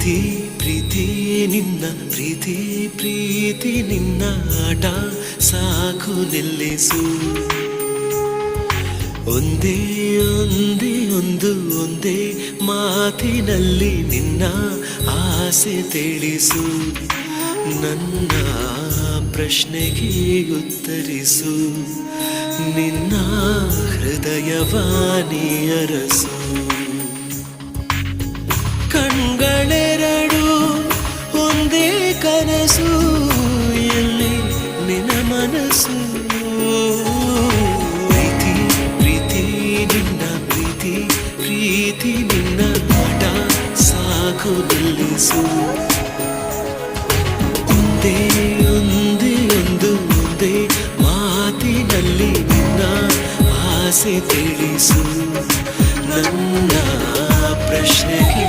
ಪ್ರೀತಿ ಪ್ರೀತಿ ನಿನ್ನ ಪ್ರೀತಿ ಪ್ರೀತಿ ನಿನ್ನ ಆಟ ಸಾಕು ನಿಲ್ಲಿಸು. ಒಂದೇ ಒಂದೇ ಒಂದೇ ಮಾತಿನಲ್ಲಿ ನಿನ್ನ ಆಸೆ ತಿಳಿಸು. ನನ್ನ ಪ್ರಶ್ನೆಗೆ ಉತ್ತರಿಸು, ನಿನ್ನ ಹೃದಯವಾಣಿ ಅರಸು. ಕಣ್ಗಳೆರಡು ಒಂದೇ ಕನಸು, ಎಲ್ಲಿ ನಿನ್ನ ಮನಸ್ಸು. ಪ್ರೀತಿ ಪ್ರೀತಿ ನಿನ್ನ ಪ್ರೀತಿ ಪ್ರೀತಿ ನಿನ್ನ ಆಟ ಸಾಕು ನಿಲ್ಲಿಸು. ಒಂದೇ ಒಂದೇ ಮಾತಿನಲ್ಲಿ ನಿನ್ನ ಆಸೆ ತಿಳಿಸು. ನನ್ನ ಪ್ರಶ್ನೆಗೆ